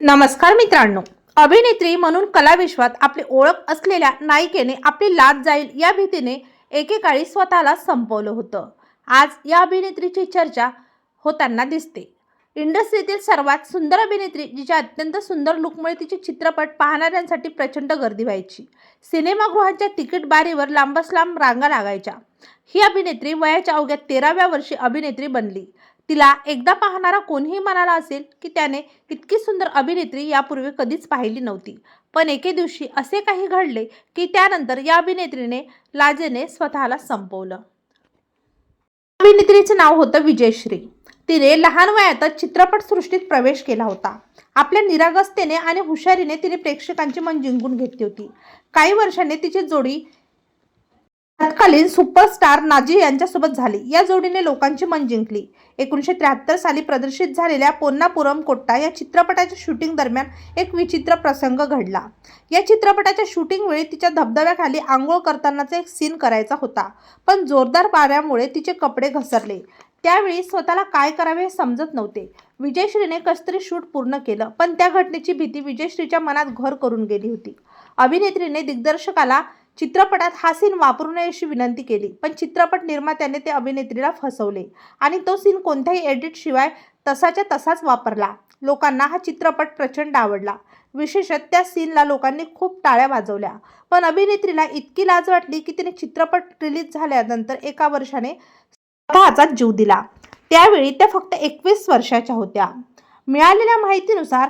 नमस्कार मित्रांनो, अभिनेत्री म्हणून कलाविश्वात आपली ओळख असलेल्या नायिकेने आपली लाज जाईल या भीतीने एकेकाळी स्वतःला संपवलं होतं. आज या अभिनेत्रीची चर्चा होताना दिसते. इंडस्ट्रीतील सर्वात सुंदर अभिनेत्री, जिच्या अत्यंत सुंदर लुकमुळे तिचे चित्रपट पाहणाऱ्यांसाठी प्रचंड गर्दी व्हायची. सिनेमागृहांच्या तिकीट बारीवर लांबच लांब रांगा लागायच्या. ही अभिनेत्री वयाच्या अवघ्या 13व्या वर्षी अभिनेत्री बनली. तिला एकदा पाहणारा कोणीही म्हणाला असेल की त्याने इतकी सुंदर अभिनेत्री यापूर्वी कधीच पाहिली नव्हती. पण एके दिवशी असे काही घडले की त्यानंतर या अभिनेत्रीने लाजेने स्वतःला संपवलं. अभिनेत्रीचे नाव होतं विजयश्री. तिने लहान वयातच चित्रपटसृष्टीत प्रवेश केला होता. आपल्या निरागसतेने आणि हुशारीने तिने प्रेक्षकांची मन जिंकून घेतली होती. काही वर्षांनी तिची जोडी तत्कालीन सुपरस्टार नाझी यांच्यासोबत झाली. या जोडीने लोकांची मन जिंकली. 1973 साली प्रदर्शित झालेल्या पोन्नापुरम कोट्टा या चित्रपटाच्या शूटिंग दरम्यान एक विचित्र प्रसंग घडला. या चित्रपटाच्या शूटिंग वेळी तिच्या धबधब्याखाली आंघोळ करतानाचा एक सीन करायचा होता, पण जोरदार वाऱ्यामुळे तिचे कपडे घसरले. त्यावेळी स्वतःला काय करावे हे समजत नव्हते. विजयश्रीने कसतरी शूट पूर्ण केलं, पण त्या घटनेची भीती विजयश्रीच्या मनात घर करून गेली होती. अभिनेत्रीने दिग्दर्शकाला चित्रपटात हा सीन वापरू नये अशी विनंती केली, पण चित्रपट निर्मात्याने ते अभिनेत्रीला फसवले आणि तो सीन कोणत्याही एडिट शिवाय तसाच्या तसाच वापरला. लोकांना हा चित्रपट प्रचंड आवडला. विशेषतः त्या सीनला लोकांनी खूप टाळ्या वाजवल्या. पण अभिनेत्रीला इतकी लाज वाटली की तिने चित्रपट रिलीज झाल्यानंतर एका वर्षाने स्वतःचा जीव दिला. त्यावेळी त्या फक्त 21 वर्षाच्या होत्या. मिळालेल्या माहितीनुसार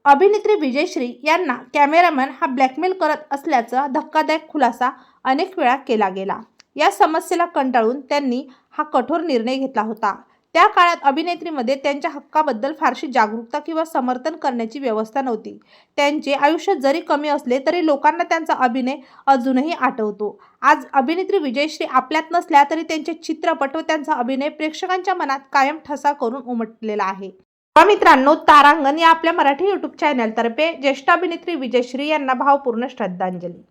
अभिनेत्री विजयश्री यांना कॅमेरामॅन हा ब्लॅकमेल करत असल्याचा धक्कादायक खुलासा अनेक वेळा केला गेला. या समस्येला कंटाळून त्यांनी हा कठोर निर्णय घेतला होता. त्या काळात अभिनेत्रीमध्ये त्यांच्या हक्काबद्दल फारशी जागरूकता किंवा समर्थन करण्याची व्यवस्था नव्हती. त्यांचे आयुष्य जरी कमी असले तरी लोकांना त्यांचा अभिनय अजूनही आठवतो. आज अभिनेत्री विजयश्री आपल्यात नसल्या तरी त्यांचे चित्रपट व त्यांचा अभिनय प्रेक्षकांच्या मनात कायम ठसा करून उमटलेला आहे. मित्रांनो, तारांगण या आपल्या मराठी यूट्यूब चॅनलतर्फे ज्येष्ठ अभिनेत्री विजयश्री यांना भावपूर्ण श्रद्धांजली.